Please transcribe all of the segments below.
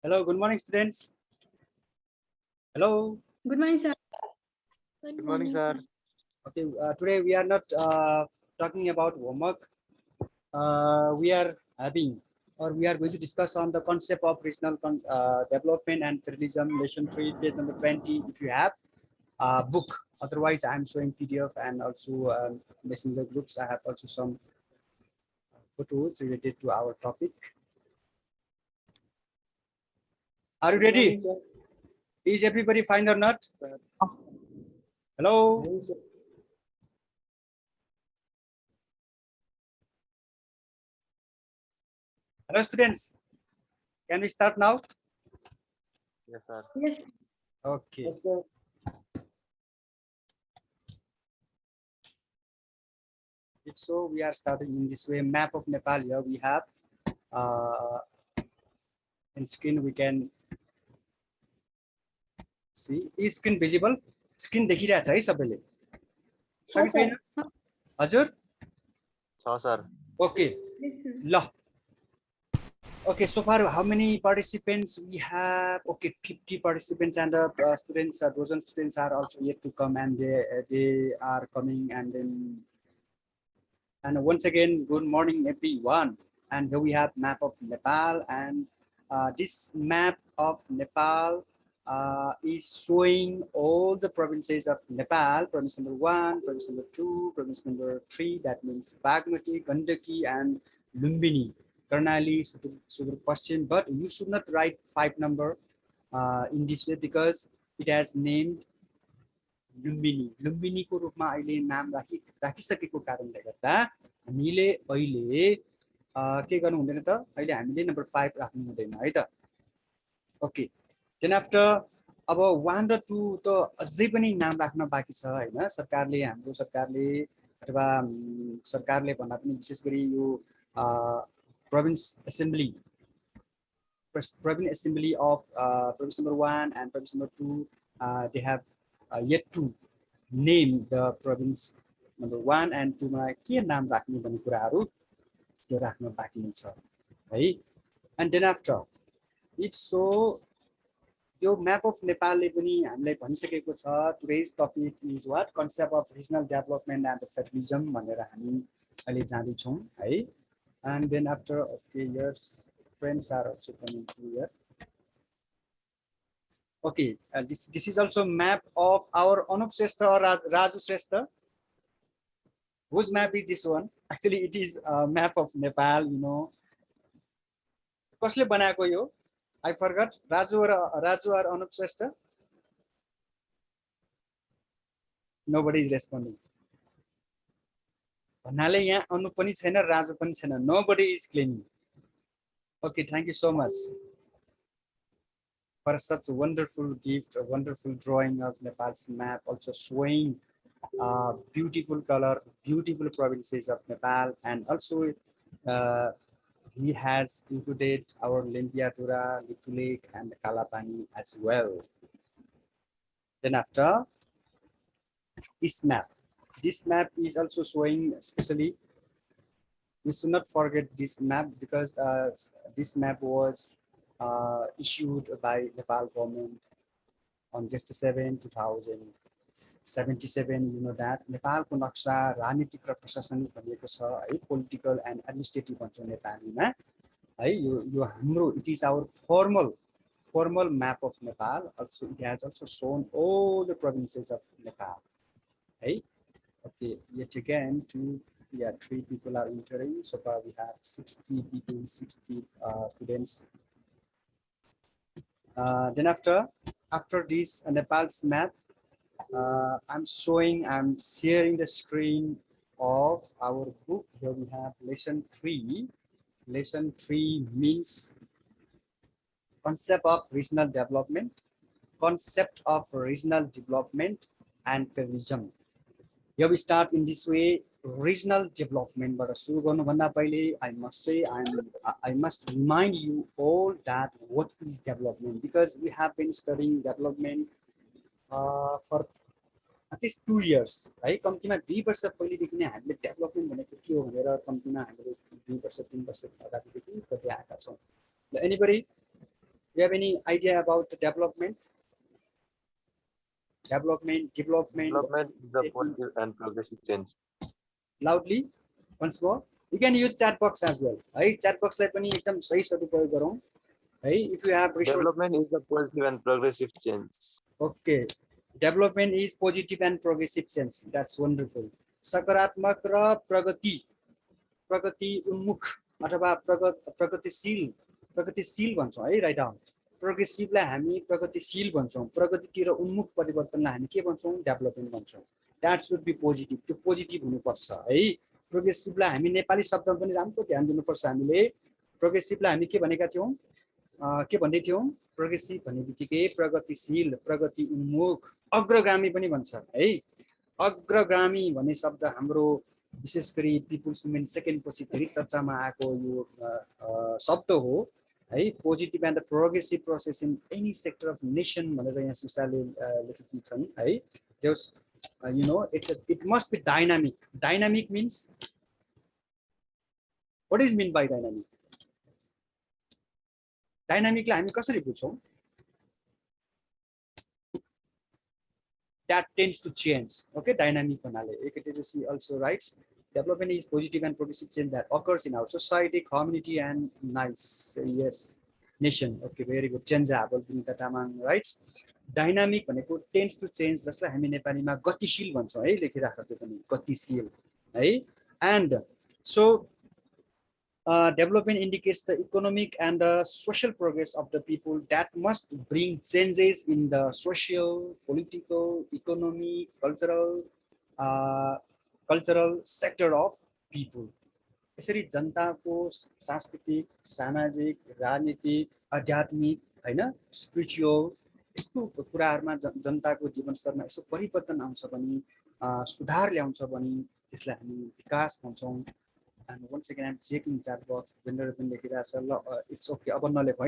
Hello, good morning, students. Hello. Good morning, sir. Good morning, sir. Okay, today we are not talking about homework. We are going to discuss on the concept of regional development and federalism, lesson 3, page number 20. If you have a book, otherwise I am showing PDF and also messenger groups. I have also some photos related to our topic. Are you ready? Is everybody fine or not? Hello. Hello, students. Can we start now? Yes, sir. Yes. Okay. Yes, sir. If so, we are starting in this way. Map of Nepal. Here we have in screen. We can see. Is screen visible? Screen देखिरहेछ है सबैले? छ कि छैन? हजुर? Sure, sir. Okay. Yes, sir. ल. Okay, so far how many participants we have? Okay, 50 participants, and students, dozen students are also yet to come, and they are coming, and then. And once again, good morning, everyone. And here we have map of Nepal, and this map of Nepal is showing all the provinces of Nepal. Province number 1, province number 2, province number 3. That means Bagmati, Gandaki, and Lumbini, Karnali, Sudur Pashchim. But you should not write 5 number in this way because it has named Lumbini को रूपमा अहिले नाम राखिसकेको कारणले गर्दा हामीले अहिले के गर्नु हुँदैन त अहिले हामीले नम्बर 5 राख्नु हुँदैन है त ओके देन आफ्टर अब 1 र 2 त अझै पनि नाम राख्न बाँकी छ हैन सरकारले हाम्रो सरकारले अथवा सरकारले भन्दा पनि विशेष गरी यो province assembly of province number 1 and province number 2 they have yet to name the province number 1 and 2 मा के नाम राख्ने भन्ने कुराहरु त्यो राख्न बाँकी छ है and then after if so यो map of Nepal ले पनि हामीलाई भनिसकेको छ today's topic is what concept of regional development and federalism भनेर हामी अहिले जाँदै छौं है and then after okay yes friends are also coming through here. Okay, this is also map of our Anup Shrestha or Raju Shrestha. Whose map is this one? Actually, it is a map of Nepal, you know. Kasle banako yo? I forgot. Raju or Anup Shrestha? Nobody is responding. भन्नाले यहाँ अनुप पनि छैन राजु पनि छैन. Nobody is claiming. Okay, thank you so much for such a wonderful gift, a wonderful drawing of Nepal's map, also showing beautiful color, beautiful provinces of Nepal, and also he has included our Lempiatura, Litu Lake, and Kalapani as well. Then after this map is also showing especially. We should not forget this map because this map was issued by Nepal government on just 7, 2077. You know that Nepal को नक्सा राजनीतिक र प्रशासनिक भनिएको छ है political and administrative भन्छौं नेपालीमा है यो हाम्रो it is our formal map of Nepal. Also it has also shown all the provinces of Nepal. Hey, okay, yet again 3 people are entering. So far we have 60 people, 60 students. Then after this Nepal's map, I'm sharing the screen of our book. Here we have lesson 3. Lesson 3 means concept of regional development and federalism. Here we start in this way. Regional development, but I must say I must remind you all that what is development, because we have been studying development for at least 2 years, right? कम्तीमा 2 वर्ष पहिलेदेखि नै हामीले development भनेको के हो भनेर कम्तीमा हामीले 2 वर्ष 3 वर्ष अगाडिदेखि गर्दै आएका छौं. Anybody You have any idea about the development? Development. Development is the positive and progressive change. Loudly, once more. You can use chat box as well. है chat box लाई पनि एकदम सही सदुपयोग गरौँ है. If you have resource. Development is the positive and progressive change. Okay. Development is positive and progressive change. That's wonderful. सकारात्मक र प्रगति उन्मुख अथवा प्रगतिशील भन्छौँ है. Right down. प्रोग्रेसिभलाई हामी प्रगतिशील भन्छौँ. प्रगतितिर उन्मुख परिवर्तनलाई हामी के भन्छौँ? डेभलपमेन्ट भन्छौँ. That should be positive. त्यो पोजिटिभ हुनुपर्छ है. प्रोग्रेसिभलाई हामी नेपाली शब्दमा पनि राम्रो ध्यान दिनुपर्छ. हामीले प्रोग्रेसिभलाई हामी के भनेका थियौँ? के भन्दै थियौँ? प्रोग्रेसिभ भन्ने बित्तिकै प्रगतिशील, प्रगति उन्मुख, अग्रगामी पनि भन्छ है. अग्रगामी भन्ने शब्द हाम्रो विशेष गरी पिपुल्स मुभमेन्ट सेकेन्ड पछि धेरै चर्चामा आएको यो शब्द हो है. Positive and the progressive process in any sector of nation भनेर यहाँ सिसाले लेखेकी छन् है. Just you know, it must be dynamic. Dynamic means, what is mean by dynamic? Dynamic लाई हामी कसरी बुझ्छौँ? That tends to change. Okay, dynamic भन्नाले AKTJC also writes development is positive and progressive change that occurs in our society, community and nice, yes, nation. Okay, very good. Changeable Binita Tamang writes dynamic भनेको tends to change जसलाई हामी नेपालीमा गतिशील भन्छौँ है. लेखिराखेको त्यो पनि गतिशील है. And so development indicates the economic and the social progress of the people that must bring changes in the social, political, economic, cultural sector of people. यसरी जनताको सांस्कृतिक, सामाजिक, राजनीतिक, आध्यात्मिक हैन, स्पिरिचुअल यस्तो कुराहरुमा जनताको जीवनस्तरमा यसो परिवर्तन आउँछ भने, सुधार ल्याउँछ भने त्यसलाई हामी विकास भन्छौँ. And once again, I'm checking chat box. It's okay.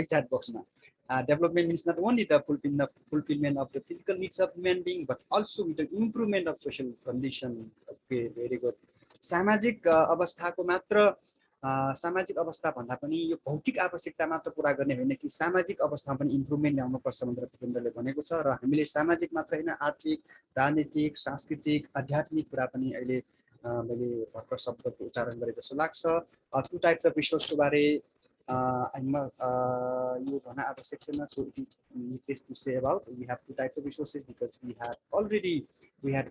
Chat box. Development means not only the fulfillment of the physical needs of human being, but also with the improvement of social condition. Okay, very good. सामाजिक अवस्थाको मात्र सामाजिक अवस्था भन्दा पनि यो भौतिक आवश्यकता मात्र पूरा गर्ने होइन कि सामाजिक अवस्थामा पनि इम्प्रुभमेन्ट ल्याउनु पर्छ भनेर भूपेन्द्रले भनेको छ. र हामीले सामाजिक मात्र हैन, आर्थिक, राजनीतिक, सांस्कृतिक, आध्यात्मिक कुरा पनि अहिले मैले भर्खर शब्दको उच्चारण गरे जस्तो लाग्छ. टु टाइप्स अफ रिसोर्सको बारे यो भन्न आवश्यक छैन. So it is needless to say about we have two types of resources because we had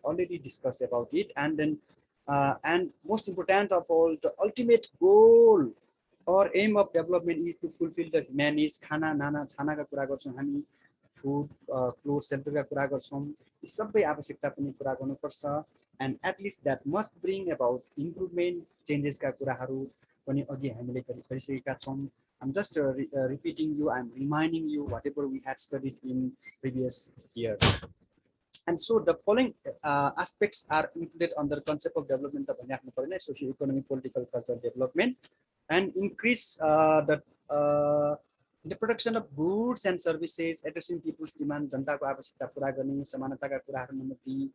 already discussed about it. And then and most important of all, the ultimate goal or aim of development is to fulfill the human needs. खाना नाना छानाका कुरा गर्छौं हामी, food, cloth, सेल्टरका कुरा गर्छौं. यी सबै आवश्यकता पनि पूरा गर्नुपर्छ. And at least that must bring about improvement, changes का कुराहरु पनि अघि हामीले गरिसकेका छौं. I'm just repeating you, I'm reminding you whatever we had studied in previous years. And so the following aspects are included under the concept of development of socio-economic, political, cultural development, and increase the production of goods and services, addressing people's demand, जनता को आवश्यकता पूरा गर्ने, समानता का कुराहरु number 3,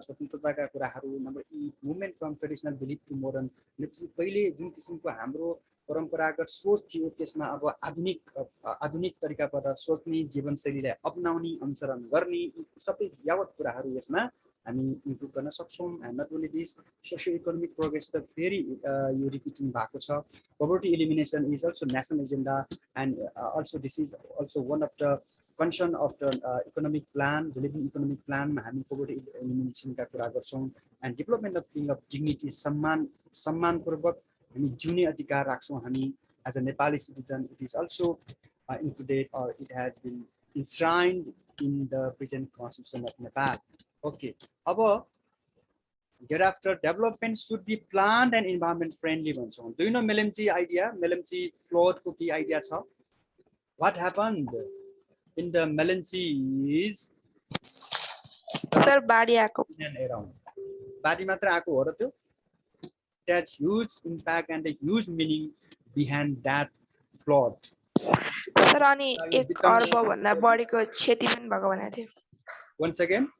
स्वतन्त्रताका कुराहरु number E, movement from traditional belief to modern. पहिले जुन किसिमको हाम्रो परम्परागत सोच थियो त्यसमा अब आधुनिक तरिकाबाट सोच्ने, जीवनशैलीलाई अपनाउने, अनुसरण गर्ने सबै यावत कुराहरु यसमा हामी इम्प्रुभ गर्न सक्छौं. And not only this, socio-economic progress त फेरि यो रिपिटिङ भएको छ. Poverty elimination is also national agenda, and also this is also one of the concern of the economic plan, the living economic plan मा हामी poverty elimination का कुरा गर्छौं. And development of feeling of dignity, सम्मान पूर्वक हामी जिउने अधिकार राख्छौं हामी as a Nepali citizen. It is also included, or it has been enshrined in the present constitution of Nepal. Okay, अब thereafter development should be planned and environment friendly भन्छौं. Do you know Melamchi idea? Melamchi flood को के idea छ? What happened in the Melamchi is Sir, बाढी आको. Around बाढी मात्र आको हो र त्यो. It has huge impact and a huge meaning behind that flood. Sir, अनि 1 अर्ब भन्दा बढीको क्षति पनि भएको भनेको थियो. Once again,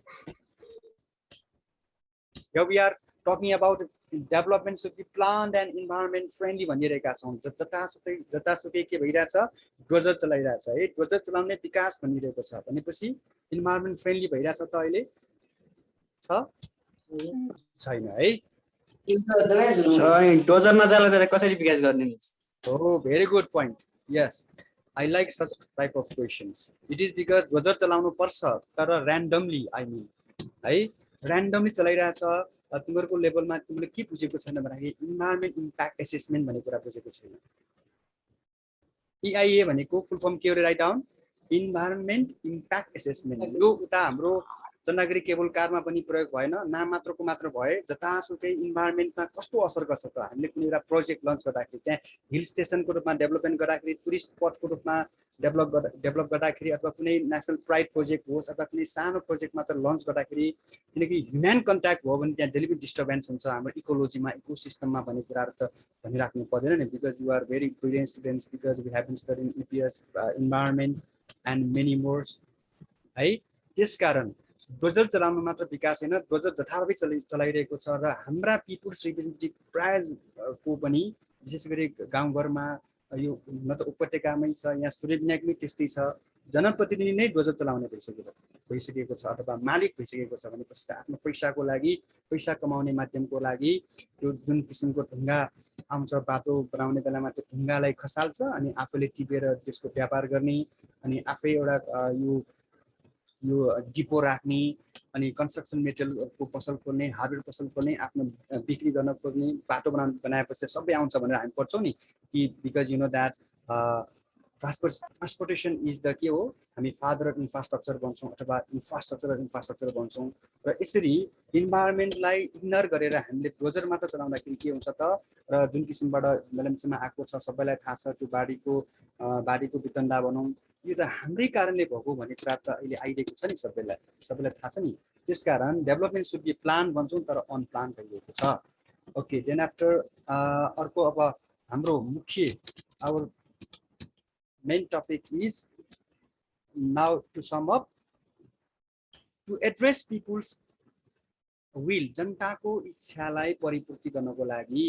here we are talking about development should be planned and environment friendly भनिरहेका छौँ। जतासुकै के भइरहेछ, डोजर चलाइरहेछ है, डोजर चलाउने विकास भनिरहेको छ भनेपछि इन्भाइरोमेन्ट फ्रेन्डली भइरहेछ त अहिले छैन है। डोजर नचलाउँदा कसरी विकास गर्ने? Oh, very good point. Yes, I like such type of questions. It is because dozer चलाउनु पर्छ तर randomly, I mean है, randomly चलाइरहेछ। तिमीहरूको लेभलमा तिमीले के बुझेको छैन भन्दाखेरि इन्भाइरोमेन्ट इम्प्याक्ट एसेसमेन्ट भन्ने कुरा बुझेको छैन। EIA भनेको फुल फर्म के हो, write down, environment impact assessment. यो उता हाम्रो जननागरी केबल कारमा पनि प्रयोग भएन, नाम मात्रको मात्र भए। जतासुकै इन्भाइरोमेन्टमा कस्तो असर गर्छ त, हामीले कुनै एउटा प्रोजेक्ट लन्च गर्दाखेरि, त्यहाँ हिल स्टेसनको रूपमा डेभलपमेन्ट गर्दाखेरि, टुरिस्ट स्पटको रूपमा डेभलप गर्दाखेरि, अथवा कुनै नेसनल प्राइड प्रोजेक्ट होस् अथवा कुनै सानो प्रोजेक्ट मात्र लन्च गर्दाखेरि, किनकि ह्युमन कन्ट्याक्ट भयो भने त्यहाँ डेलिभरी डिस्टर्बेन्स हुन्छ हाम्रो इकोलोजीमा, इकोसिस्टममा भन्ने कुराहरू त भनिराख्नु पर्दैन नि। Because you are very brilliant students, because we have been studying EPS, environment and many mores है। त्यसकारण डोजर चलाउनु मात्र विकास होइन, डोजर जथाभावी चलाइरहेको छ र हाम्रा पिपुल्स रिप्रेजेन्टेटिभ प्रायको पनि विशेष गरी गाउँघरमा, यो न त उपत्यकामै छ, यहाँ सूर्यविनायकमै त्यस्तै छ, जनप्रतिनिधि नै डोजर चलाउने भइसकेको छ अथवा मालिक भइसकेको छ भनेपछि आफ्नो पैसाको लागि, पैसा कमाउने माध्यमको लागि त्यो जुन किसिमको ढुङ्गा आउँछ बाटो बनाउने बेलामा, त्यो ढुङ्गालाई खसाल्छ अनि आफूले टिपेर त्यसको व्यापार गर्ने, अनि आफै एउटा यो डिपो राख्ने, अनि कन्स्ट्रक्सन मेटेरियलको पसल खोल्ने, हार्डवेयर पसल खोल्ने, आफ्नो बिक्री गर्न खोज्ने, बाटो बनाएपछि सबै आउँछ भनेर हामी पढ्छौँ नि कि because you know that transportation is the के हो, हामी फादर अफ इन्फ्रास्ट्रक्चर भन्छौँ अथवा इन्फ्रास्ट्रक्चर अफ इन्फ्रास्ट्रक्चर भन्छौँ। र यसरी इन्भाइरोमेन्टलाई इग्नोर गरेर हामीले डोजर मात्र चलाउँदाखेरि के हुन्छ त, र जुन किसिमबाट मेलम्चीमा आएको छ सबैलाई थाहा छ, त्यो बाढीको वितण्डा भनौँ, यो त हाम्रै कारणले भएको भन्ने कुरा त अहिले आइरहेको छ नि, सबैलाई थाहा छ नि। त्यसकारण डेभलपमेन्ट सुड बी प्लान भन्छौँ तर अनप्लान भइरहेको छ। ओके, देन आफ्टर अर्को अब हाम्रो मुख्य our main topic is now to sum up, to address people's will, जनताको इच्छालाई परिपूर्ति गर्नको लागि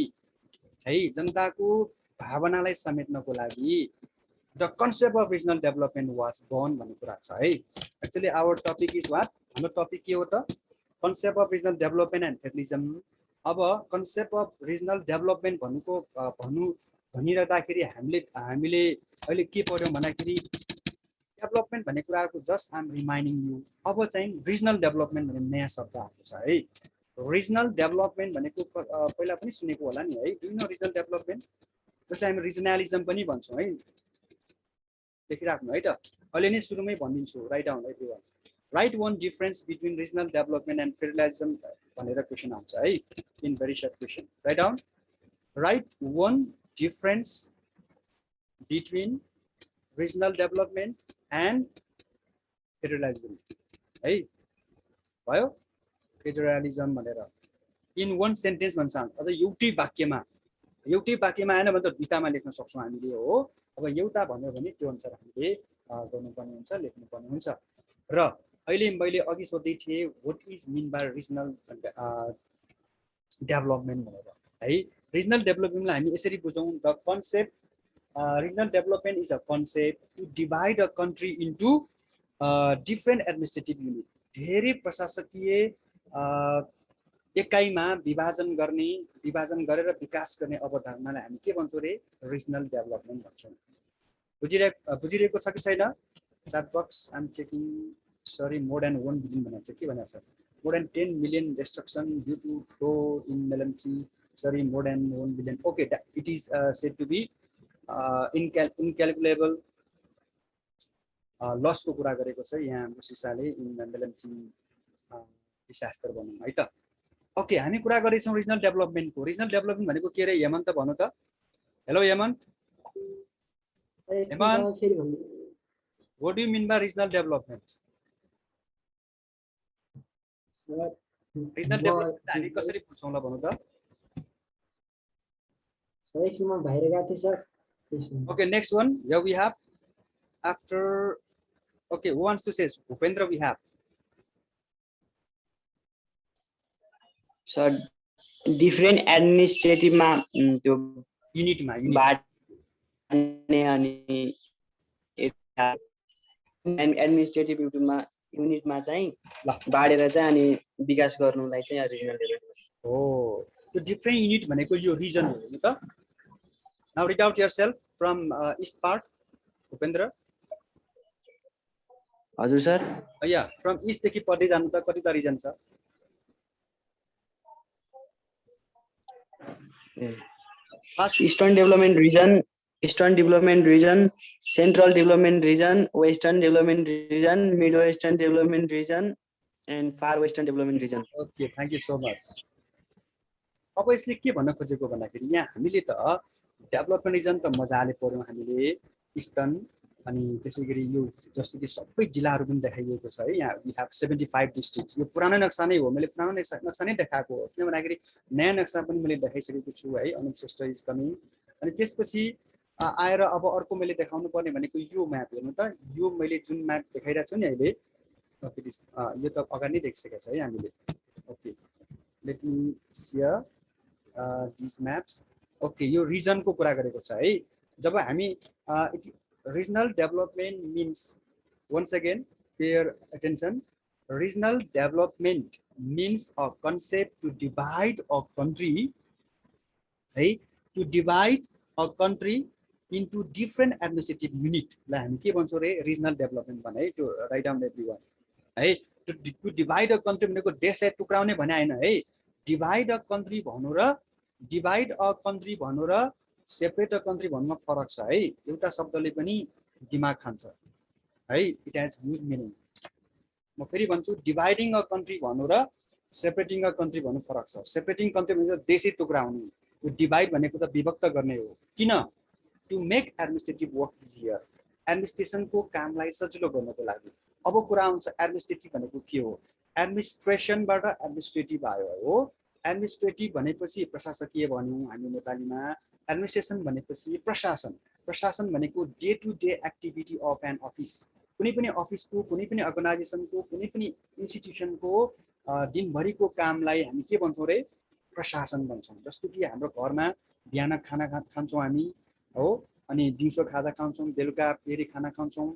है, जनताको भावनालाई समेट्नको लागि the concept of regional development was born भन्ने कुरा छ है। Actually our topic is what, हाम्रो टपिक के हो त, concept of regional development and federalism। अब concept of regional development भनिरहँदाखेरि हामीले अहिले के पढ्यौँ भन्दाखेरि डेभलपमेन्ट भन्ने कुराको just I am reminding you. अब चाहिँ रिजनल डेभलपमेन्ट भन्ने नयाँ शब्द आएको छ है। रिजनल डेभलपमेन्ट भनेको पहिला पनि सुनेको होला नि है, do you no regional development, जसलाई हामी रिजनलिजम पनि भन्छौँ है, देखिराख्नु है त, अहिले नै सुरुमै भनिदिन्छु, write down everyone. Write one difference between regional development and federalism भनेर क्वेसन आउँछ है, in very short question, write down. Write one difference between regional development and federalism है, भयो फेडरलिजम भनेर इन वान सेन्टेन्स भन्छ, अझ एउटै वाक्यमा आएन भने त दुईटामा लेख्न सक्छौँ हामीले हो। अब एउटा भन्यो भने त्यो अनुसार हामीले गर्नुपर्ने हुन्छ, लेख्नुपर्ने हुन्छ। र अहिले मैले अघि सोध्दै थिएँ what is mean by regional development भनेर है। रिजनल डेभलपमेन्टलाई हामी यसरी बुझौँ, the concept regional development is a concept to divide a country into different administrative unit, धेरै प्रशासकीय एकाइमा विभाजन गरेर विकास गर्ने अवधारणालाई हामी के भन्छौँ रे, रिजनल डेभलपमेन्ट भन्छौँ। बुझिरहेको छ कि छैन? Chat box I am checking, sorry more than 1 billion भनेको छ, के भनेको छ, more than 10 million destruction due to flow in Melamchi, sorry more than 1 billion, okay, it is said to be incalculable लसको कुरा गरेको छ यहाँ हाम्रो सिसाले इन मेलम्ची डिसास्टर भनौँ है त। ओके, हामी कुरा गरेछौँ रिजनल डेभलपमेन्टको। रिजनल डेभलपमेन्ट भनेको के रे हेमन्त, भन्नु त। Hello Hemant, what do you mean by regional development? Regional development हामी कसरी बुझ्छौँ ल, भन्नु त। Okay, next one, here we have after, okay, who wants to say? Bhupendra we have. Sir, different एडमिनिस्ट्रेटिभमा त्यो युनिटमा बाँड्ने अनि एडमिनिस्ट्रेटिभ युनिटमा चाहिँ बाँडेर चाहिँ अनि विकास गर्नुलाई चाहिँ रिजनल डेभलपमेन्ट हो त्यो डिफ्रेन्ट युनिट भनेको यो रिजन हो नि त now read out yourself from east part Upendra हजुर सर या फ्रम ईस्ट देखि पढ्दै जानु त कति त रिजन छ eastern development region central development region western development region mid western development region and far western development region okay thank you so much अब यसले के भन्न खोजेको भन्दाखेरि यहाँ हामीले त डेभलपमेन्ट रिजन त मजाले पढ्यौँ हामीले इस्टर्न अनि त्यसै गरी यो जस्तो कि सबै जिल्लाहरू पनि देखाइएको छ है यहाँ वी हेभ 75 डिस्ट्रिक्ट्स यो पुरानो नक्सा नै हो मैले पुरानो नक्सा नै देखाएको हो किन भन्दाखेरि नयाँ नक्सा पनि मैले देखाइसकेको छु है अनिल श्रेष्ठ इज कमिङ अनि त्यसपछि आएर अब अर्को मैले देखाउनु पर्ने भनेको यो म्याप हेर्नु त यो मैले जुन म्याप देखाइरहेको छु नि अहिले यो त अगाडि नै देखिसकेको छ है हामीले okay let me share this Maps okay यो रिजनको कुरा गरेको छ है जब हामी regional development means once again pay attention regional development means a concept to divide a country right to divide a country into different administrative unit la हामी के भन्छौ रे regional development भने है त्यो write down everyone है to divide a country भनेको देशलाई टुक्राउने भने हैन है divide a country भन्नु र divide a country भन्नु र सेपरेट कन्ट्री भन्नुमा फरक छ है एउटा शब्दले पनि दिमाग खान्छ है इट हेज ह्युज मिनिङ म फेरि भन्छु डिभाइडिङ अ कन्ट्री भन्नु र सेपरेटिङ अ कन्ट्री भन्नु फरक छ सेपरेटिङ कन्ट्री भनेको देशै टुक्राउने यो डिभाइड भनेको त विभक्त गर्ने हो किन to make administrative work easier एडमिनिस्ट्रेसनको कामलाई सजिलो गर्नको लागि अब कुरा आउँछ एडमिनिस्ट्रेटिभ भनेको के हो एडमिनिस्ट्रेसनबाट एडमिनिस्ट्रेटिभ आयो हो एडमिनिस्ट्रेटिभ भनेपछि प्रशासकीय भन्यौँ हामी नेपालीमा एडमिनिस्ट्रेसन भनेपछि प्रशासन प्रशासन भनेको day to day activity of an office कुनै पनि अफिसको कुनै पनि अर्गनाइजेसनको कुनै पनि इन्स्टिट्युसनको दिनभरिको कामलाई हामी के भन्छौँ रे प्रशासन भन्छौँ जस्तो कि हाम्रो घरमा बिहान खाना खान्छौँ हामी हो अनि दिउँसो खाजा खान्छौँ बेलुका फेरि खाना खान्छौँ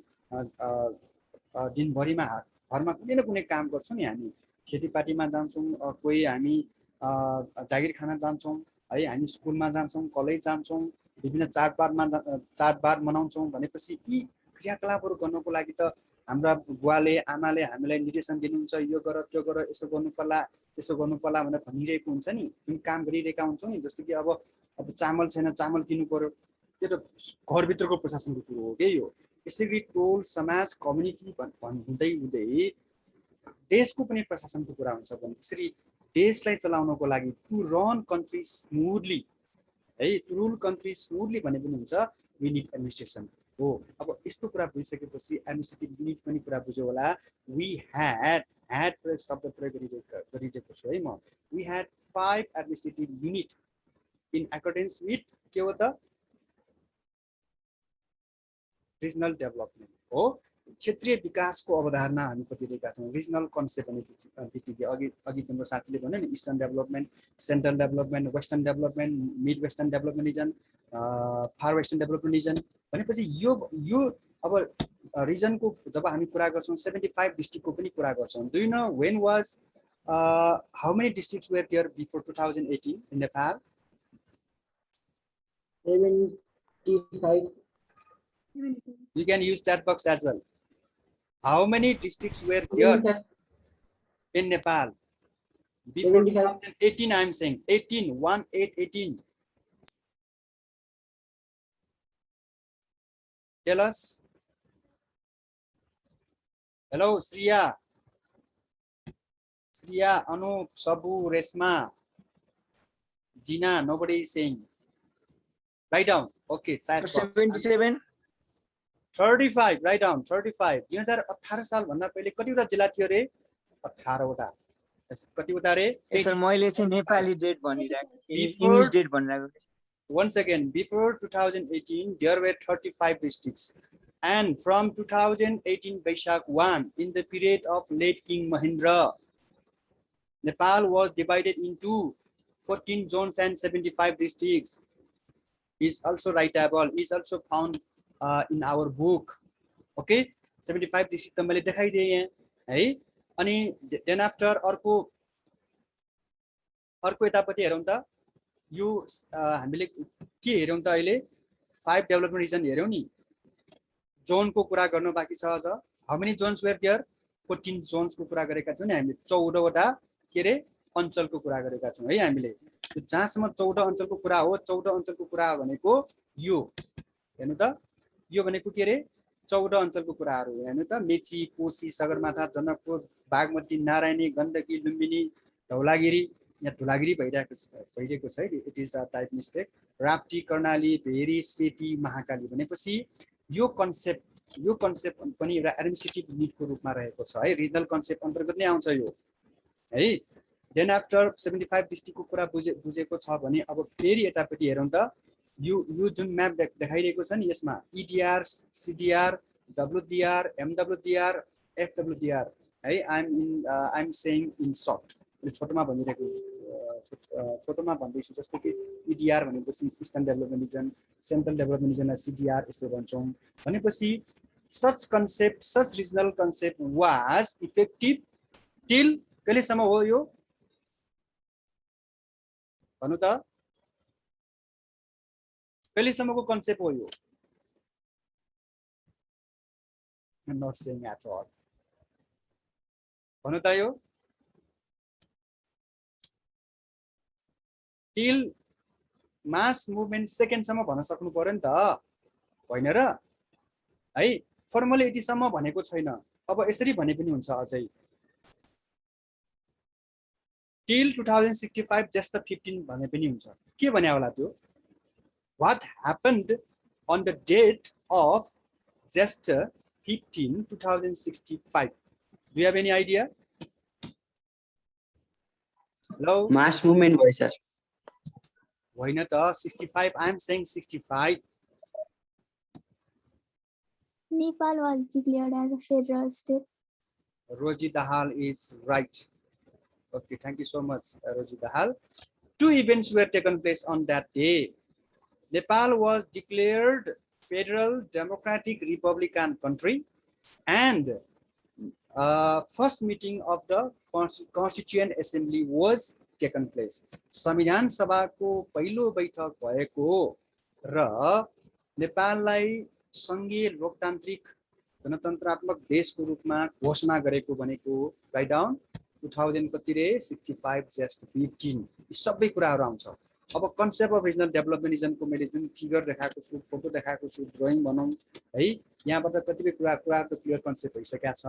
दिनभरिमा घरमा कुनै न कुनै काम गर्छौँ नि हामी खेतीपातीमा जान्छौँ कोही हामी जागिर खान जान्छौँ है हामी स्कुलमा जान्छौँ कलेज जान्छौँ विभिन्न चाडबाड मनाउँछौँ भनेपछि यी क्रियाकलापहरू गर्नको लागि त हाम्रा बुवाले आमाले हामीलाई निर्देशन दिनुहुन्छ यो गर त्यो गर यसो गर्नु पर्ला त्यसो गर्नु पर्ला भनेर भनिरहेको हुन्छ नि जुन काम गरिरहेका हुन्छौँ नि जस्तो कि अब चामल छैन चामल किन्नु पर्यो त्यो त घरभित्रको प्रशासनको कुरो हो के यो यसरी टोल समाज कम्युनिटी हुँदै हुँदै देशको पनि प्रशासनको कुरा हुन्छ भने त्यसरी देशलाई चलाउनको लागि टु रन कन्ट्री स्मुथली है टु रुल कन्ट्री स्मुथली भने पनि हुन्छ वी निड एडमिनिस्ट्रेसन हो अब यस्तो कुरा बुझिसकेपछि एडमिनिस्ट्रेटिभ युनिट पनि कुरा बुझ्यो होला वी ह्याड शब्द प्रयोग गरिरहेको छु है म we had 5 administrative unit in accordance with के हो त रिजनल डेभलपमेन्ट हो क्षेत्रीय विकासको अवधारणा हामी पढिरहेका छौँ रिजनल कन्सेप्ट अनि अघि तिम्रो साथीले भन्यो नि eastern development central development western development mid western development region far western development region भनेपछि यो अब रिजनको जब हामी कुरा गर्छौँ 75 डिस्ट्रिक्टको पनि कुरा गर्छौँ do you know when was how many districts were there before 2018 in Nepal 75 You can use chat box as well. How many districts were there in Nepal before 2018? I am saying 18. Tell us. Hello, Sriya, Anup, Sabu, Resma, Gina. Nobody is saying. Write down. Okay, chat box. 77 35 write down 35 2018 साल भन्दा पहिले कतिवटा जिल्ला थियो रे 18 वटा कतिवटा रे सर मैले चाहिँ नेपाली डेट भनिरहेको इंग्लिश डेट भनिरहेको once again before 2018 there were 35 districts and from 2018 Vaishak 1 in the period of late King Mahendra Nepal was divided into 14 zones and 75 districts is also writable, is also found in our book. Okay, 75 district त मैले देखाइदिए यहाँ है। अनि then after अर्को यतापट्टि हेरौँ त, यो हामीले के हेरौँ त अहिले 5 डेभलपमेन्ट रिजन हेरौँ नि, जोन को कुरा गर्नु बाँकी छ अझ। How many zones were there? 14 zones को कुरा गरेका छौं नि हामीले, 14 वटा के रे अञ्चलको कुरा गरेका छौं है हामीले। जहाँसम्म 14 अञ्चलको कुरा हो, 14 अञ्चलको कुरा भनेको यो हेर्नु त, यो भनेको के रे 14 अञ्चलको कुराहरु हेर्नु त। मेची, कोशी, सगरमाथा, जनकपुर, बागमती, नारायणी, गण्डकी, लुम्बिनी, धौलागिरी, यहाँ धुलागिरी भइरहेको छ है, it is a type mistake. Rapti, Karnali, very, Seti, Mahakali भनेपछि यो कन्सेप्ट पनि एउटा एडमिनिस्ट्रेटिभ युनिटको रूपमा रहेको छ है, रिजनल कन्सेप्ट अन्तर्गत नै आउँछ यो है। देन आफ्टर 75 डिस्ट्रिक्टको कुरा बुझेको छ भने अब फेरि यतापट्टि हेरौँ त, यो जुन म्याप देखाइरहेको छ नि, यसमा इडिआर, सिडिआर, डब्लुडिआर, एमडब्लुडिआर, एफडब्लुडिआर है। I am saying in short, छोटोमा भनिरहेको, छोटोमा भन्दैछु। जस्तो कि इडिआर भनेपछि eastern development region, central development region CDR यस्तो भन्छौँ। भनेपछि such concept, such regional concept was effective till कहिलेसम्म हो यो भन्नु त, कहिलेसम्मको कन्सेप्ट हो यो? नट सेइङ एट अल भन्नु त, यो टिल मास मुभमेन्ट सेकेन्डसम्म भन्न सक्नु पर्यो नि त, होइन र है। फर्मली यतिसम्म भनेको छैन, अब यसरी भने पनि हुन्छ अझै, टिल 2065 जस्ट 15 भने पनि हुन्छ। के भने होला त्यो? What happened on the date of just 15 2065? Do you have any idea? Hello? Mass movement भयो सर। होइन त 65, I am saying 65. Nepal was declared as a federal state. Roji Dahal is right. Okay, thank you so much, Roji Dahal. 2 events were taken place on that day. Nepal was declared federal democratic republican country, and first meeting of the constituent assembly was taken place. संविधान सभाको पहिलो बैठक भएको र नेपाललाई संघीय लोकतान्त्रिक गणतन्त्रात्मक देशको रूपमा घोषणा गरेको भनेको राइट डाउन 2000 कति रे 65 जस्ट 15 सबै कुराहरु आउँछ। अब कन्सेप्ट अफ रिजनल डेभलपमेन्टिजमको मैले जुन फिगर देखाएको छु, फोटो देखाएको छु, ड्राइङ भनौं है, यहाँबाट कतिपय कुराको क्लियर कन्सेप्ट भइसकेको छ।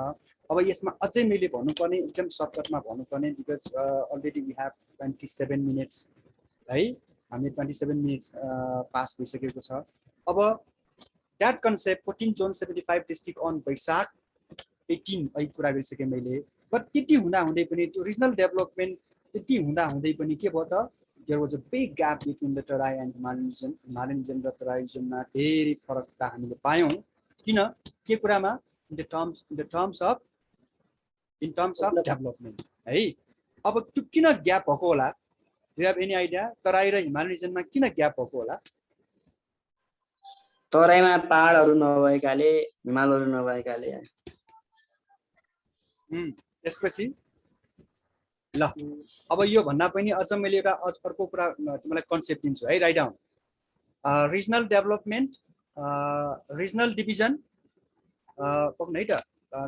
अब यसमा अझै मैले भन्नुपर्ने, एकदम सर्टकटमा भन्नुपर्ने, because already we have 27 minutes है, हामी 27 मिनेट्स पास भइसकेको छ। अब that concept 14 zone 75 district on Baishakh 18 अहिले कुरा गरिसके मैले। बट त्यति हुँदा हुँदै पनि त्यो रिजनल डेभलपमेन्ट त्यति हुँदा हुँदै पनि के भयो त, there was a big gap between the Tarai and Himalayan region र Tarai regionमा धेरै फरकता हामीले पायौं। किन? के कुरामा? in terms of development है। अब त्यो किन ग्याप भएको होला? Do you have any idea? Terai र हिमालयन रिजनमा किन ग्याप भएको होला? तराईमा पहाडहरु नभएकाले, हिमालहरु नभएकाले। त्यसपछि ल अब यो भन्दा पनि अझ मैले एउटा अर्को कुरा तिमीलाई कन्सेप्ट दिन्छु है, right down. Regional development, regional division पक्न है त,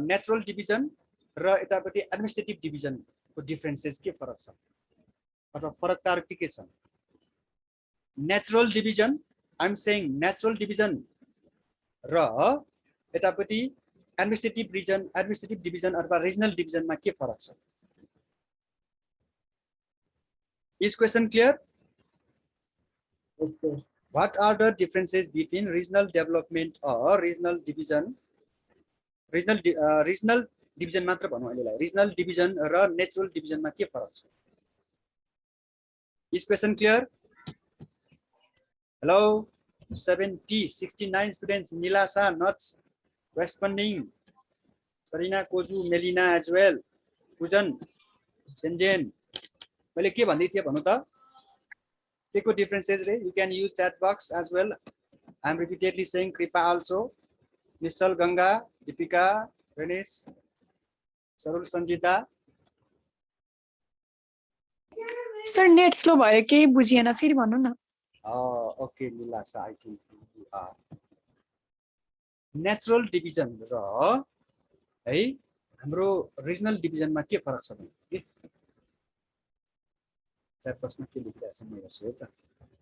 नेचुरल डिभिजन र यतापट्टि एडमिनिस्ट्रेटिभ डिभिजनको डिफरेन्सेस के फरक छ अथवा फरकताहरु के छन्? Natural division, I am saying natural division र यतापट्टि एडमिनिस्ट्रेटिभ डिभिजन अथवा रिजनल डिभिजनमा के फरक छ? Is question clear? Yes, sir. What are the differences between regional development or regional division? Regional division मात्र भनौं अहिलेलाई, regional division र natural division मा के फरक छ? Is question clear? Hello, 69 students. Nilasa not responding. Sarina, Kozu, Melina as well. Pujan, Senjen. मैले के भन्दै थिए भन्नु त, के को differences रे? You can use chat box as well. I'm repeatedly saying Kripa also. Vishal, Ganga, Deepika, Ganesh, Sarul, Sanjita. Sir net slow भयो केही बुझिएन फेरि भन्नु न Okay, Nilasa, I think you are. Natural division र है हाम्रो regional division मा के फरक छ भने चार प्रश्न के लेखिरहेको छ म हेर्छु है त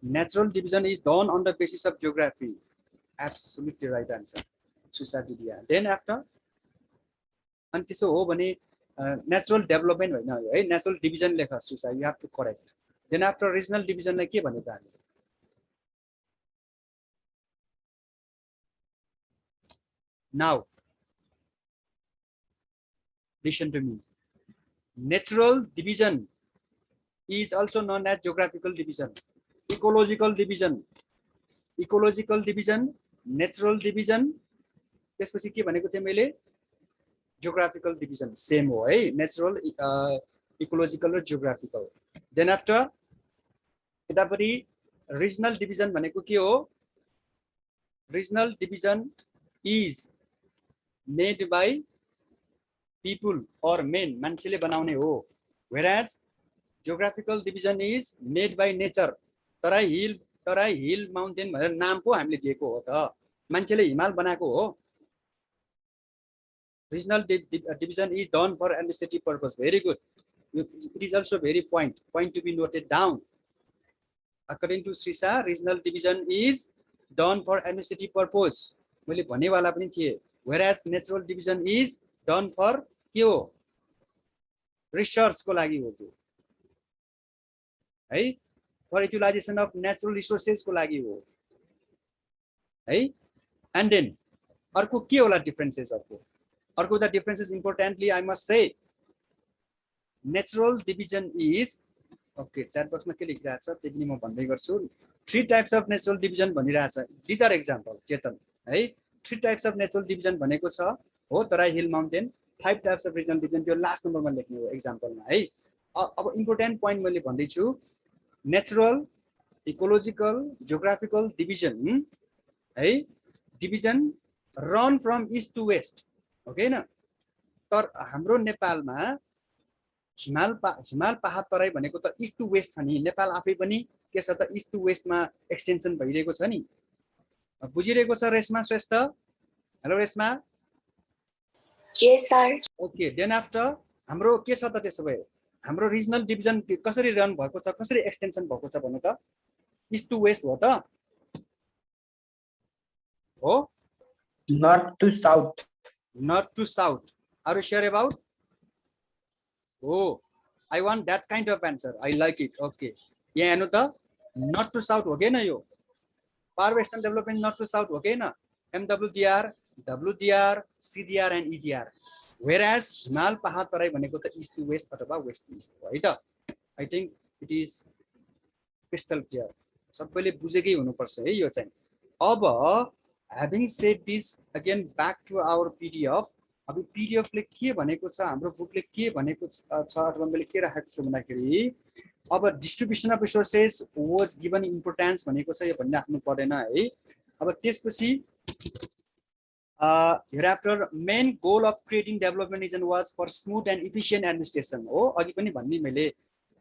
Natural division is done on the basis of geography. Absolutely right answer. Susadidya. Then after अनि त्यसो हो भने natural development होइन है natural division लेख Sousa you have to correct. Then after regional division लाई के भनेको हामी Now, listen to me. Natural division is also known as geographical division, ecological division, natural division. त्यसपछि के भनेको थिए मैले geographical division same हो है natural, ecological र geographical. Then after यतापट्टि regional division भनेको के हो regional division is made by people or men मान्छेले बनाउने हो whereas geographical division is made by nature Terai hill mountain भनेर नाम पो हामीले दिएको हो त मान्छेले हिमाल बनाएको हो regional division is done for administrative purpose very good it is also very point to be noted down according to Srisha regional division is done for administrative purpose मैले भनेवाला पनि थिए whereas natural division is done for के हो research को लागि हो त्यो है for utilization of natural resources को लागि हो है and then अर्को के होला differences अर्को the differences importantly I must say natural division is okay chat box मा के लेखिरहेको छ त्यो पनि म भन्दै गर्छु 3 types of natural division भनिरहेछ these are example चेतन है 3 types of natural division भनेको छ हो Terai hill mountain 5 types of regional division त्यो लास्ट नम्बरमा लेख्ने हो एक्जाम्पल मा है अब इम्पोर्टेन्ट पॉइंट मैले भन्दै छु नेचुरल इकोलोजिकल जियोग्राफिकल डिभिजन है division run from east to west okay न तर हाम्रो नेपालमा हिमाल पहाड तराई भनेको त ईस्ट टु वेस्ट छ नि नेपाल आफै पनि के छ त ईस्ट टु वेस्ट मा एक्सटेन्सन भइरहेको छ नि बुझिरहेको छ Reshma Shrestha hello Reshma Yes, sir. Okay then after हाम्रो के छ त त्यसो भए हाम्रो रिजनल डिभिजन कसरी रन भएको छ कसरी एक्सटेन्सन भएको छ भन्नु त ईस्ट टु वेस्ट हो त हो North to south. not to south are you sure about oh I want that kind of answer I like it okay यहाँ हेर्नु त not to south हो केन यो far western development not to south हो केन MWDR WDR CDR and EDR whereas हिमाल पहाड तराई भनेको त east to west अथवा west to east हो है त I think it is crystal clear सबैले बुझेकै हुनुपर्छ है यो चाहिँ अब having said this again back to our PDF अब PDF ले के भनेको छ हाम्रो बुकले के भनेको छ अथवा मैले के राखेको छु भन्दाखेरि अब distribution of resources was given importance भनेको छ यो भन्ने आफ्नो पर्दैन है अब त्यसपछि hereafter main goal of creating development region was for smooth and efficient administration हो अघि पनि भन्ने मैले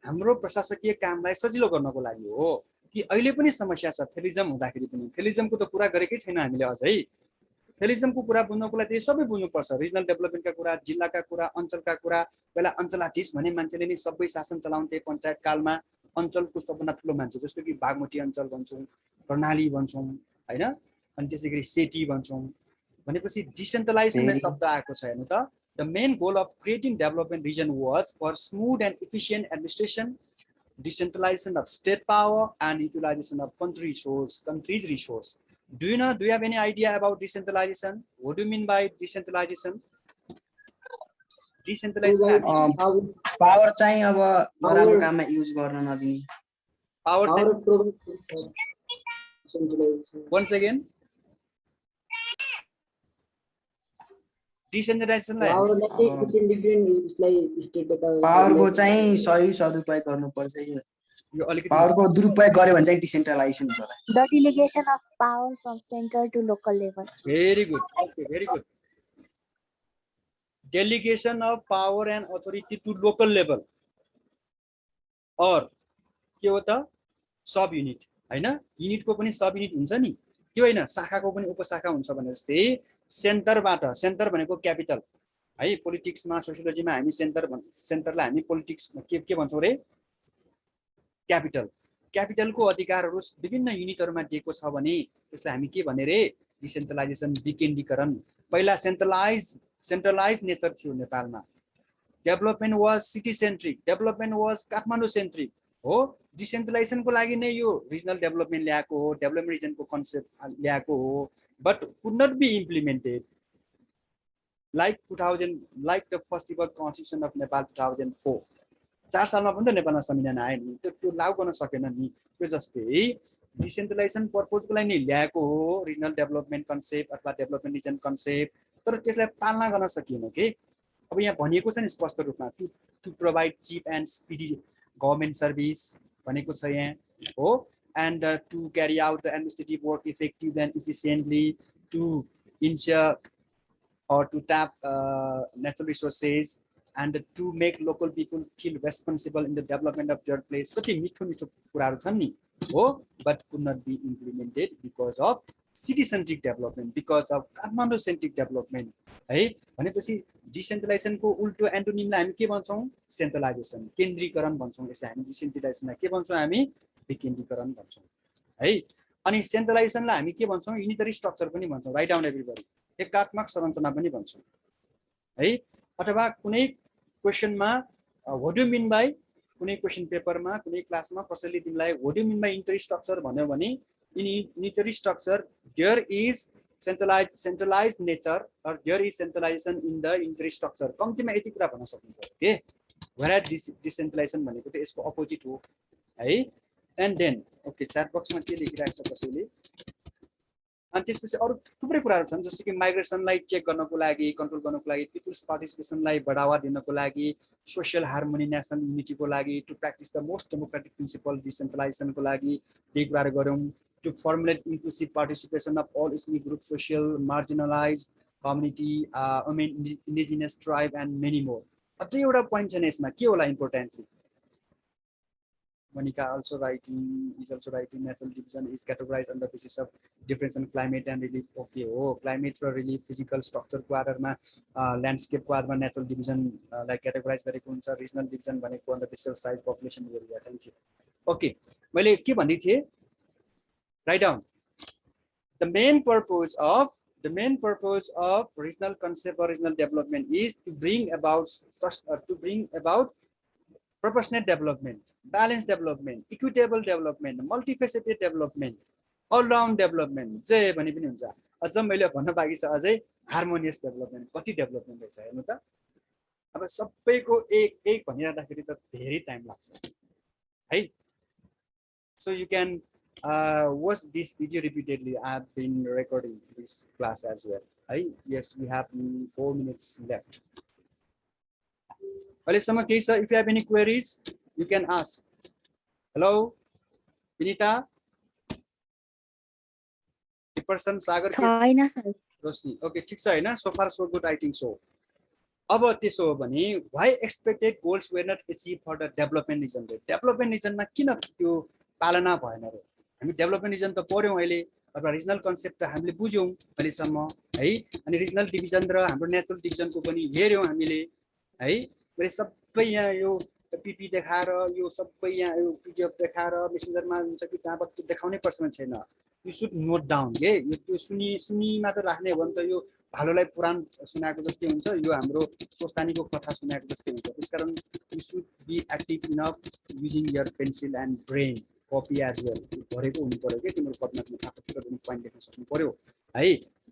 हाम्रो प्रशासकीय कामलाई सजिलो गर्नको लागि हो कि अहिले पनि समस्या छ फेलिजम हुँदाखेरि पनि फेलिजमको त कुरा गरेकै छैन हामीले अझै फेलिजमको कुरा बुझ्नको लागि सबै बुझ्नु पर्छ रिजनल डेभलपमेन्टका कुरा जिल्लाका कुरा अञ्चलका कुरा पहिला अञ्चलाधीश भने मान्छेले नि सबै शासन चलाउँथे पञ्चायत कालमा अञ्चलको सबभन्दा ठुलो मान्छे जस्तो कि बागमती अञ्चल भन्छौं कर्णाली भन्छौं हैन अनि त्यसैगरी सेटी भन्छौं भनेपछि डिसेन्ट्रलाइजेसन शब्द आएको छ हेर्नु त the main goal of creating development region was for smooth and efficient administration decentralization of state power and utilization of country's resource do you have any idea about decentralization what do you mean by decentralization power चाहिँ अब नराम्रो काममा use गर्न नदिने power once again decentralization पावरको चाहिँ सही सदुपयोग गर्नुपर्छ यो अलिकति पावरको दुरुपयोग गर्यो भने चाहिँ डिसेन्ट्रलाइजेसन हुन्छ होला। The delegation of power from center to local level. Very good okay very good delegation of power and authority to local level और के हो त सब युनिट हैन युनिटको पनि सब युनिट हुन्छ नि त्यो हैन शाखाको पनि उपशाखा हुन्छ भने जस्तै सेन्टरबाट सेन्टर भनेको क्यापिटल है पोलिटिक्समा सोसियोलोजीमा हामी सेन्टरलाई हामी पोलिटिक्समा के भन्छौं रे क्यापिटल क्यापिटलको अधिकारहरू विभिन्न युनिटहरुमा दिएको छ भने त्यसलाई हामी के भने रे डिसेन्ट्रलाइजेसन विकेन्द्रीकरण पहिला सेन्ट्रलाइज नेचर थियो नेपालमा development was city centric development was Kathmandu centric हो डिसेन्ट्रलाइजेसनको लागि नै यो रिजनल डेभलपमेन्ट ल्याएको हो डेभलपमेन्ट रिजनको कन्सेप्ट ल्याएको हो but could not be implemented like 2000 like the first ever constitution of Nepal 2004 4 सालमा पनि त नेपालमा संविधान आयो नि त्यो लागू गर्न सकेन नि त्यो जस्तै डिसेन्ट्रलाइजेसन पर्पजको लागि नै ल्याएको हो रिजनल डेभलपमेन्ट कन्सेप्ट अथवा डेभलपमेन्ट रिजन कन्सेप्ट तर त्यसलाई पालना गर्न सकिएन के अब यहाँ भनिएको छ नि स्पष्ट रूपमा to provide cheap and speedy government service भनेको छ यहाँ हो and to carry out the administrative work effective and efficiently to ensure or to tap natural resources and to make local people feel responsible in the development of their place. कति मिठो मिठो कुराहरु छन् नि हो but could not be implemented because of city centric development because of Kathmandu centric development है भनेपछि decentralisation को उल्टो एन्टोनिमलाई हामी के भन्छौं सेन्ट्रलाइजेसन केन्द्रीकरण भन्छौं यसलाई हामी डिसेन्ट्रलाइजेसनलाई के भन्छौं हामी विकेन्द्रीकरण भन्छौं है अनि सेन्ट्रलाइजेसनलाई हामी के भन्छौं युनिटरी स्ट्रक्चर पनि भन्छौं राइट डाउन एभ्रीबडी एकात्मक संरचना पनि भन्छौं है अथवा कुनै क्वेशनमा व्हाट डु मीन बाइ कुनै क्वेशन पेपरमा कुनै क्लासमा कसैले तिमीलाई what do mean by unitary structure भन्यो भने in unitary structure there is centralized nature or there is centralization in the unitary structure कम्तिमा यति कुरा भन्न सक्नुहुन्छ के whereas decentralization भनेको त यसको अपोजिट हो है एन्ड देन ओके च्याट बक्समा के लेखिरहेको छ कसैले अनि त्यसपछि अरु थुप्रै कुराहरु छन् जस्तो कि माइग्रेसनलाई चेक गर्नको लागि कन्ट्रोल गर्नको लागि पिपल्स पार्टिसिपेसनलाई बढावा दिनको लागि सोशल हार्मोनी नेशनल युनिटीको लागि to practise the most democratic principle डिसेन्ट्रलाइजेसनको लागि यी कुराहरु गर्यौं to formulate inclusive participation of all ethnic group social marginalised community women indigenous tribe and many more अझै एउटा पोइन्ट छ यसमा के होला importantly Monica also writing is also writing natural division is categorized on the basis of difference in climate and relief. Okay, oh climate for relief physical structure को आधारमा landscape को आधारमा natural division like categorize गरेको हुन्छ regional division भनेको on the basis of size population area. Thank you. Okay, मैले के भन्दै थिए write down the main purpose of regional concept or regional development is to bring about proportionate development, balanced development, equitable development, multifaceted development, all-round development. जय भनि पनि हुन्छ अझ मैले भन्न बाँकी छ अझै हार्मोनियस डेभलपमेन्ट कति डेभलपमेन्ट रहेछ हेर्नु त अब सबैको एक भनिराख्दाखेरि त धेरै टाइम लाग्छ है so you can watch this video repeatedly. I have been recording this class as well. Yes, we have 4 minutes left. If you have any queries, you can ask. Hello, Vinita. The person Sagar. Rosni. Okay, so far so good. I think so. About this, why expected goals were not achieved for the development region? Development region na kina त्यो पालना भएन रे हामी development reason त पढ्यौं अहिले अथवा regional concept त हामीले बुझ्यौं अहिलेसम्म है अनि रिजनल डिभिजन र हाम्रो नेचरल डिभिजनको पनि हेर्यौं हामीले है मैले सबै यहाँ यो पीपी देखाएर यो सबै यहाँ यो पीडीएफ देखाएर मेसेन्जरमा हुन्छ कि जहाँबाट त्यो देखाउनै पर्छ छैन यु शुड नोट डाउन के यो त्यो सुनीमा त राख्ने हो भने त यो भालोलाई पुराण सुनाएको जस्तै हुन्छ यो हाम्रो सोस्तानीको कथा सुनाएको जस्तै हुन्छ त्यसकारण you should be active enough using your pencil and brain copy as well भरेको हुनु पर्यो के तिम्रो कपीमा आफ्नो पोइन्ट लेख्न सक्नु पर्यो है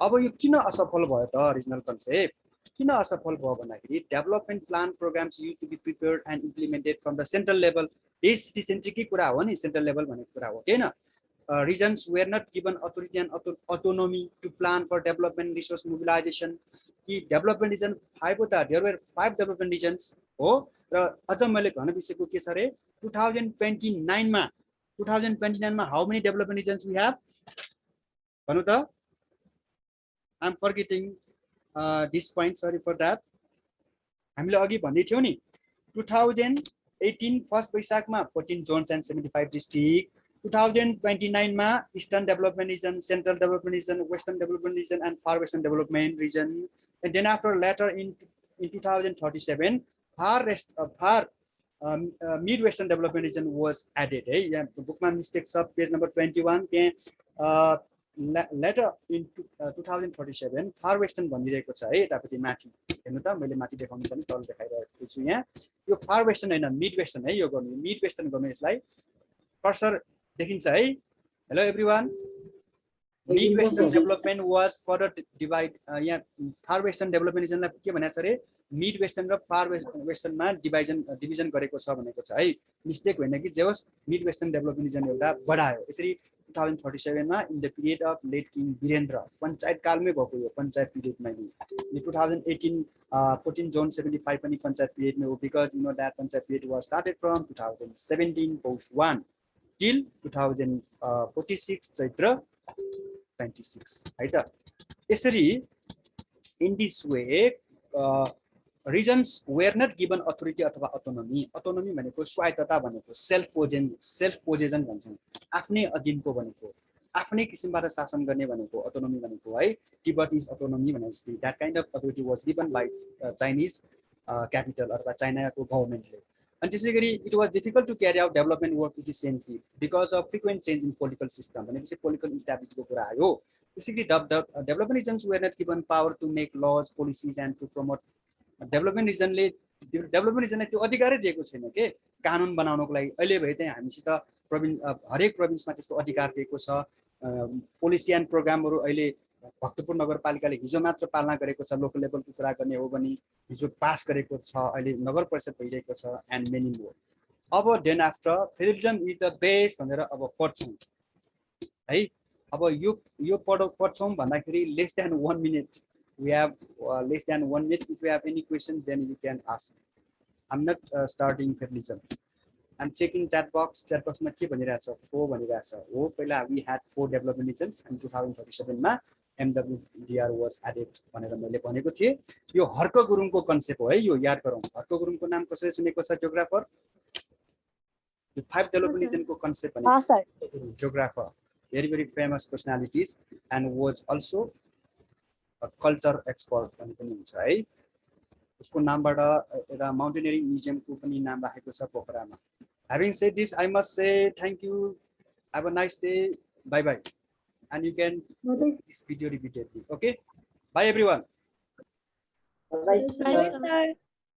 अब यो किन असफल भयो त रिजनल कन्सेप्ट किन असफल भयो भन्दाखेरि development plan programs used to be prepared and implemented from the central level यही सिटी सेन्ट्रिकै कुरा हो नि सेन्ट्रल लेभल भनेको कुरा हो हैन regions were not given authority and autonomy to plan for development resource mobilization. The development region 5 there were 5 development regions र अझ मैले भन्न बिर्सेको के छ अरे 2029 मा how many development regions we have भन्नु त I am forgetting this point sorry for that हामीले अघि भन्दै थियौ नि 2018 फर्स्ट वैशाखमा 14 जोन्स एन्ड 75 डिस्ट्रिक्ट 2029 मा eastern development region central development region western development region and far western development region and then after later in 2037 far mid western development region was added है यहाँ बुकमा मिस्टेक छ page number 21 त्यहाँ letter in 2037 far western भनिरहेको छ है यतापट्टि माथि हेर्नु त मैले माथि देखाउनु पनि तल देखाइरहेको छु यहाँ यो फार वेस्टर्न हैन मिड वेस्टर्न है यो गर्नु मिड वेस्टर्न गर्नु यसलाई कर्सर देखिन्छ है hello everyone mid western development was further divide यहाँ फार वेस्टर्न डेभलपमेन्ट रिजनलाई के भनेको छ रे मिड वेस्टर्न र फार वेस्टर्नमा डिभिजन गरेको छ भनेको छ है मिस्टेक होइन कि जे होस् मिड वेस्टर्न डेभलपमेन्ट रिजन एउटा बढायो यसरी 2037 मा in the period of late king Birendra panchayat कालमै भएको यो पञ्चायत पिरियडमा नि 2018 14 जोन 75 पनि पञ्चायत पिरियडमै हो because you know that panchayat period was started from 2017 Poush 1 till 2046 चैत्र 26 है त यसरी in this way regions were not given authority अथवा autonomy भनेको स्वायत्तता भनेको सेल्फ पोजेसन भन्छौं आफ्नै अधीनको भनेको आफ्नै किसिमबाट शासन गर्ने भनेको autonomy भनेको है तिब्बत इज autonomy भनेपछि that kind of authority was given by Chinese capital अथवा चाइनाको गभर्नमेन्टले अनि त्यसैगरी it was difficult to carry out development work efficiently because of frequent change in political system भनेपछि political instability को कुरा आयो त्यसैगरी development regions were not given power to make laws policies and to promote development रिजनले development रिजनले त्यो अधिकारै दिएको छैन के कानुन बनाउनको लागि अहिले भए चाहिँ हामीसित हरेक प्रोभिन्समा त्यस्तो अधिकार दिएको छ पोलिसी एन्ड प्रोग्रामहरु अहिले भक्तपुर नगरपालिकाले हिजो मात्र पालना गरेको छ लोकल लेभलको कुरा गर्ने हो भने हिजो पास गरेको छ अहिले नगर परिषद भइरहेको छ एन्ड मेनी मोर अब then after federalism is the base भनेर अब पढ्छौं है अब यो पढ्छौं भन्दाखेरि less than 1 minute we have less than 1 minute. If you have any questions, then you can ask. I'm not starting federalism. I'm checking chat box. Chat box में के बनिरहेछ 4 बनिरहेछ हो पहिला we had 4 development regions in 2037 मा MWDR was added भनेर मैले भनेको थिए यो हर्क गुरुङको कन्सेप्ट हो है यो याद गरौँ हर्क गुरुङको नाम कसैले सुनेको छ जियोग्राफर the 5 development region को कन्सेप्ट भनेको geographer very famous personalities and was also culture expert पनि हुन्छ है उसको नामबाट एउटा माउन्टेनियरिङ म्युजियम को पनि नाम राखेको छ पोखरामा having said this I must say thank you have a nice day bye bye and you can watch this video repeatedly okay bye everyone Bye, sir.